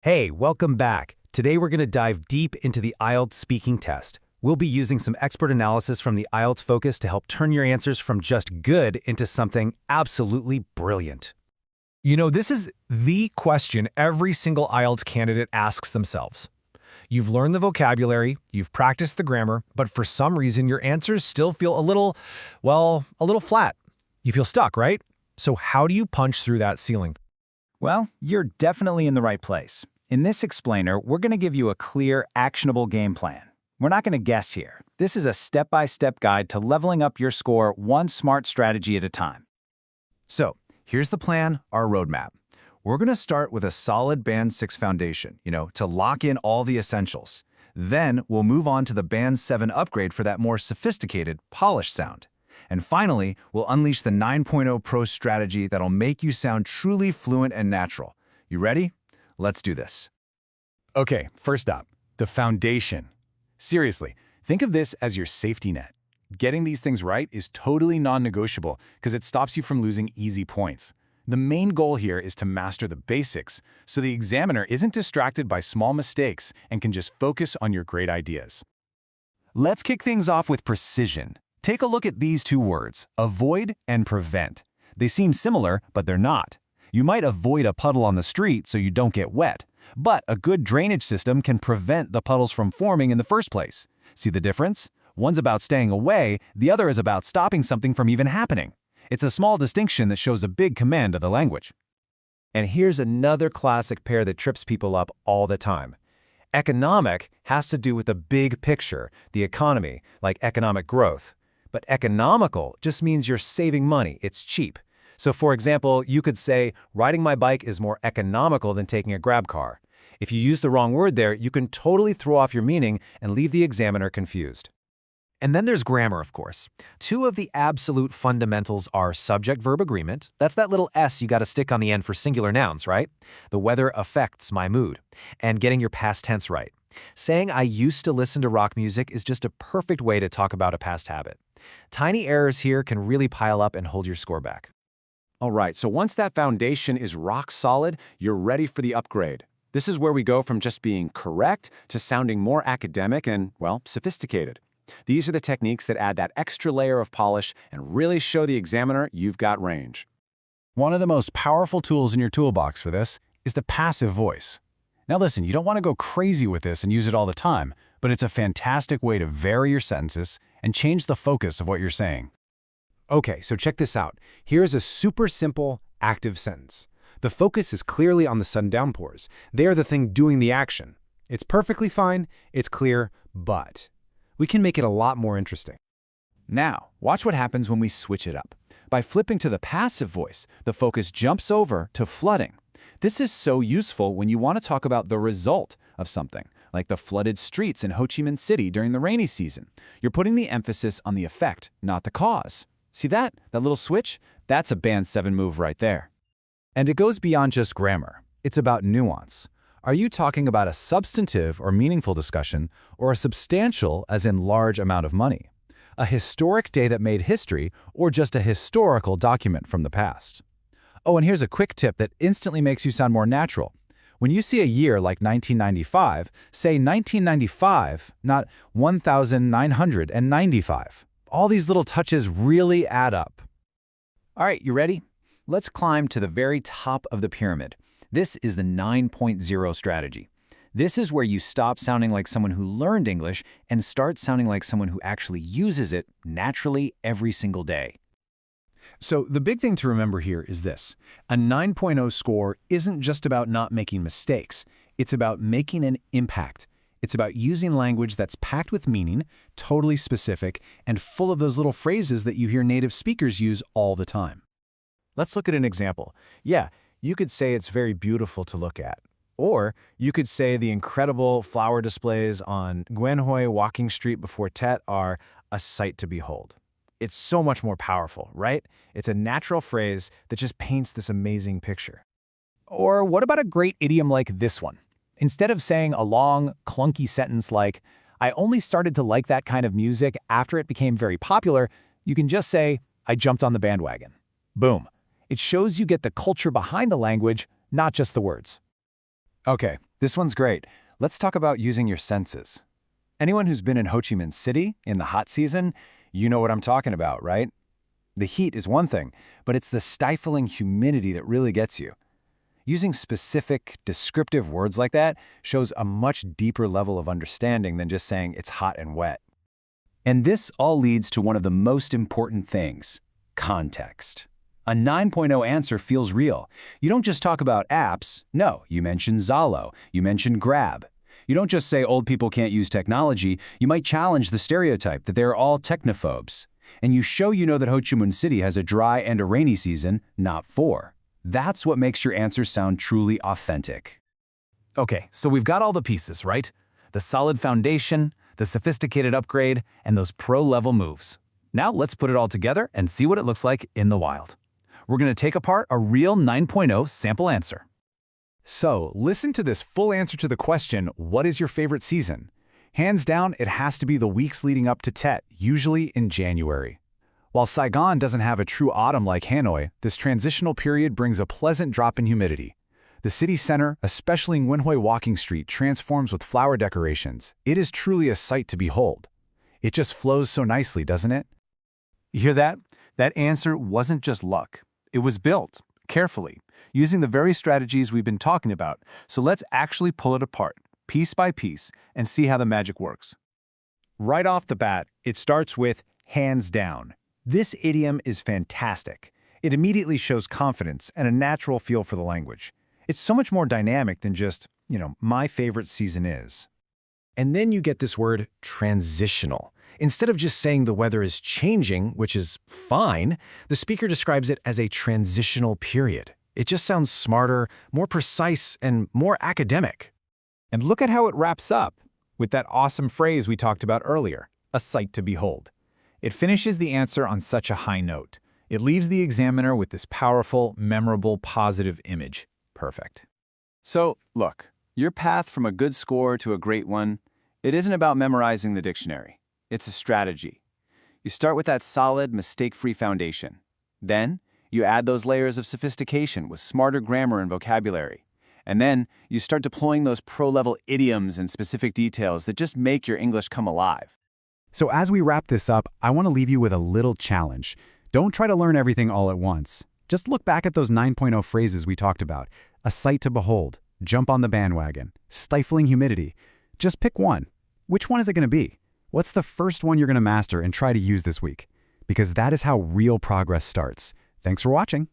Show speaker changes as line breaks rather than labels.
Hey, welcome back. Today we're going to dive deep into the IELTS speaking test. We'll be using some expert analysis from the IELTS Focus to help turn your answers from just good into something absolutely brilliant.
You know, this is the question every single IELTS candidate asks themselves. You've learned the vocabulary, you've practiced the grammar, but for some reason your answers still feel a little flat. You feel stuck, right? So how do you punch through that ceiling?
Well, you're definitely in the right place. In this explainer, we're going to give you a clear, actionable game plan. We're not going to guess here. This is a step-by-step guide to leveling up your score one smart strategy at a time.
So, here's the plan, our roadmap. We're going to start with a solid Band 6 foundation, to lock in all the essentials. Then, we'll move on to the Band 7 upgrade for that more sophisticated, polished sound. And finally, we'll unleash the 9.0 Pro strategy that'll make you sound truly fluent and natural. You ready? Let's do this.
Okay, first up, the foundation. Seriously, think of this as your safety net. Getting these things right is totally non-negotiable because it stops you from losing easy points. The main goal here is to master the basics so the examiner isn't distracted by small mistakes and can just focus on your great ideas. Let's kick things off with precision. Take a look at these two words, avoid and prevent. They seem similar, but they're not. You might avoid a puddle on the street so you don't get wet, but a good drainage system can prevent the puddles from forming in the first place. See the difference? One's about staying away, the other is about stopping something from even happening. It's a small distinction that shows a big command of the language.
And here's another classic pair that trips people up all the time. Economic has to do with the big picture, the economy, like economic growth. But economical just means you're saving money, it's cheap. So for example, you could say, riding my bike is more economical than taking a grab car. If you use the wrong word there, you can totally throw off your meaning and leave the examiner confused. And then there's grammar, of course. Two of the absolute fundamentals are subject-verb agreement. That's that little S you got to stick on the end for singular nouns, right? The weather affects my mood. And getting your past tense right. Saying I used to listen to rock music is just a perfect way to talk about a past habit. Tiny errors here can really pile up and hold your score back.
All right, so once that foundation is rock solid, you're ready for the upgrade. This is where we go from just being correct to sounding more academic and, well, sophisticated. These are the techniques that add that extra layer of polish and really show the examiner you've got range.
One of the most powerful tools in your toolbox for this is the passive voice. Now listen, you don't want to go crazy with this and use it all the time, but it's a fantastic way to vary your sentences and change the focus of what you're saying.
Okay, so check this out. Here's a super simple, active sentence. The focus is clearly on the sudden downpours. They are the thing doing the action. It's perfectly fine, it's clear, but we can make it a lot more interesting.
Now, watch what happens when we switch it up. By flipping to the passive voice, the focus jumps over to flooding. This is so useful when you want to talk about the result of something, like the flooded streets in Ho Chi Minh City during the rainy season. You're putting the emphasis on the effect, not the cause. See that? That little switch? That's a Band 7 move right there.
And it goes beyond just grammar. It's about nuance. Are you talking about a substantive or meaningful discussion, or a substantial, as in large amount of money? A historic day that made history, or just a historical document from the past? Oh, and here's a quick tip that instantly makes you sound more natural. When you see a year like 1995, say 1995, not 1995. All these little touches really add up.
All right, you ready? Let's climb to the very top of the pyramid. This is the 9.0 strategy. This is where you stop sounding like someone who learned English and start sounding like someone who actually uses it naturally every single day.
So the big thing to remember here is this. A 9.0 score isn't just about not making mistakes. It's about making an impact. It's about using language that's packed with meaning, totally specific, and full of those little phrases that you hear native speakers use all the time.
Let's look at an example. Yeah, you could say it's very beautiful to look at. Or you could say the incredible flower displays on Nguyen Hoi Walking Street before Tet are a sight to behold. It's so much more powerful, right? It's a natural phrase that just paints this amazing picture.
Or what about a great idiom like this one? Instead of saying a long, clunky sentence like, I only started to like that kind of music after it became very popular, you can just say, I jumped on the bandwagon. Boom. It shows you get the culture behind the language, not just the words.
Okay,
This one's great. Let's talk about using your senses. Anyone who's been in Ho Chi Minh City in the hot season, you know what I'm talking about, right? The heat is one thing, but it's the stifling humidity that really gets you. Using specific, descriptive words like that shows a much deeper level of understanding than just saying it's hot and wet. And this all leads to one of the most important things: context. A 9.0 answer feels real. You don't just talk about apps. No, you mention Zalo. You mention Grab. You don't just say old people can't use technology. You might challenge the stereotype that they're all technophobes. And you show you know that Ho Chi Minh City has a dry and a rainy season, not 4. That's what makes your answer sound truly authentic.
Okay, so we've got all the pieces, right? The solid foundation, the sophisticated upgrade, and those pro-level moves. Now let's put it all together and see what it looks like in the wild. We're going to take apart a real 9.0 sample answer.
So, listen to this full answer to the question, what is your favorite season? Hands down, it has to be the weeks leading up to Tet, usually in January. While Saigon doesn't have a true autumn like Hanoi, this transitional period brings a pleasant drop in humidity. The city center, especially Nguyen Walking Street, transforms with flower decorations. It is truly a sight to behold. It just flows so nicely, doesn't it?
You hear that? That answer wasn't just luck. It was built, carefully, using the very strategies we've been talking about. So let's actually pull it apart, piece by piece, and see how the magic works.
Right off the bat, it starts with hands down. This idiom is fantastic. It immediately shows confidence and a natural feel for the language. It's so much more dynamic than just, my favorite season is.
And then you get this word transitional. Instead of just saying the weather is changing, which is fine, the speaker describes it as a transitional period. It just sounds smarter, more precise, and more academic.
And look at how it wraps up with that awesome phrase we talked about earlier, a sight to behold. It finishes the answer on such a high note. It leaves the examiner with this powerful, memorable, positive image. Perfect.
So, look, your path from a good score to a great one, it isn't about memorizing the dictionary. It's a strategy. You start with that solid, mistake-free foundation. Then, you add those layers of sophistication with smarter grammar and vocabulary. And then, you start deploying those pro-level idioms and specific details that just make your English come alive.
So as we wrap this up, I want to leave you with a little challenge. Don't try to learn everything all at once. Just look back at those 9.0 phrases we talked about. A sight to behold, jump on the bandwagon, stifling humidity. Just pick one. Which one is it going to be? What's the first one you're going to master and try to use this week? Because that is how real progress starts. Thanks for watching.